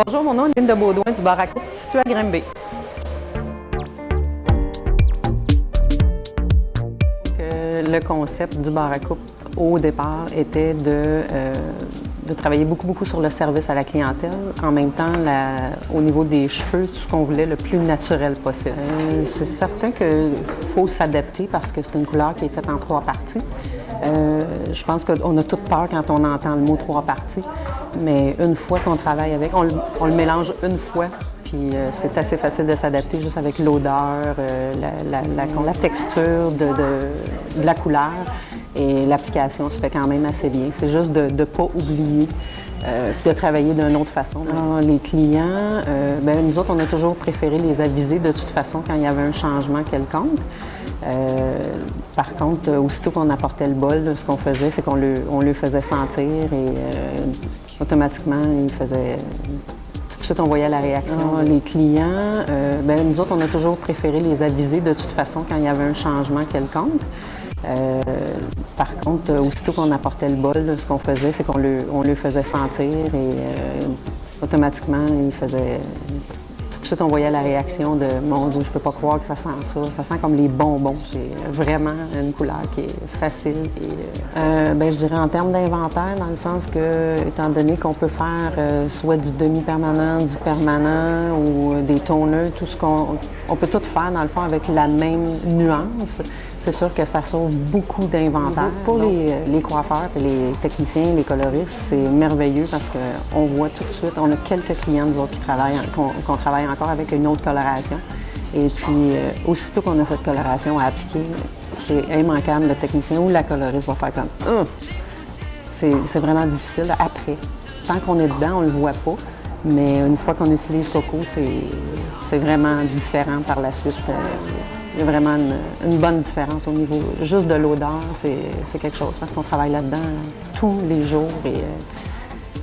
Bonjour, mon nom est Lynne de Baudouin du bar à coupe situé à Grimby. Le concept du bar à coupe au départ était de travailler beaucoup sur le service à la clientèle. En même temps, au niveau des cheveux, tout ce qu'on voulait le plus naturel possible. C'est certain qu'il faut s'adapter parce que c'est une couleur qui est faite en 3 parties. Je pense qu'on a toute peur quand on entend le mot 3 parties, mais une fois qu'on travaille avec, on le mélange une fois, puis c'est assez facile de s'adapter juste avec l'odeur, la texture de la couleur, et l'application se fait quand même assez bien. C'est juste de ne pas oublier de travailler d'une autre façon. Alors, les clients, nous autres, on a toujours préféré les aviser de toute façon quand il y avait un changement quelconque. Par contre, aussitôt qu'on apportait le bol, ce qu'on faisait, c'est qu'on le faisait sentir et automatiquement, il faisait... Tout de suite, on voyait la réaction. Les clients, nous autres, on a toujours préféré les aviser de toute façon quand il y avait un changement quelconque. Par contre, aussitôt qu'on apportait le bol, ce qu'on faisait, c'est qu'on le faisait sentir et automatiquement, il faisait... Tout de suite, on voyait la réaction de « Mon Dieu, je peux pas croire que ça sent ça ». Ça sent comme les bonbons. C'est vraiment une couleur qui est facile. Et, je dirais en termes d'inventaire, dans le sens que, étant donné qu'on peut faire soit du demi-permanent, du permanent ou des toners, tout ce on peut tout faire, dans le fond, avec la même nuance. C'est sûr que ça sauve beaucoup d'inventaire. Pour les coiffeurs, les techniciens, les coloristes, c'est merveilleux parce qu'on voit tout de suite, on a quelques clients, nous autres, qu'on travaille encore avec une autre coloration. Et puis, aussitôt qu'on a cette coloration à appliquer, c'est immanquable, le technicien ou la coloriste va faire comme c'est vraiment difficile après. Tant qu'on est dedans, on ne le voit pas. Mais une fois qu'on utilise Coco, c'est vraiment différent par la suite. Il y a vraiment une bonne différence au niveau juste de l'odeur, c'est quelque chose parce qu'on travaille là-dedans tous les jours et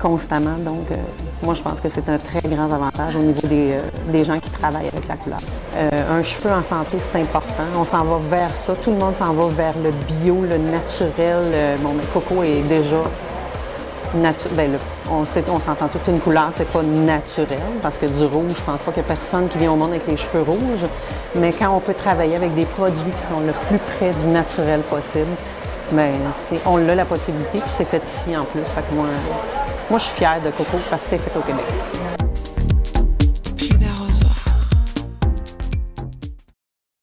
constamment. Donc, moi, je pense que c'est un très grand avantage au niveau des gens qui travaillent avec la couleur. Un cheveu en santé, c'est important. On s'en va vers ça. Tout le monde s'en va vers le bio, le naturel. Coco est déjà naturel. On s'entend toute une couleur, c'est pas naturel, parce que du rouge, je pense pas qu'il y a personne qui vient au monde avec les cheveux rouges. Mais quand on peut travailler avec des produits qui sont le plus près du naturel possible, on a la possibilité, puis c'est fait ici en plus. Fait que moi, je suis fière de Coco parce que c'est fait au Québec.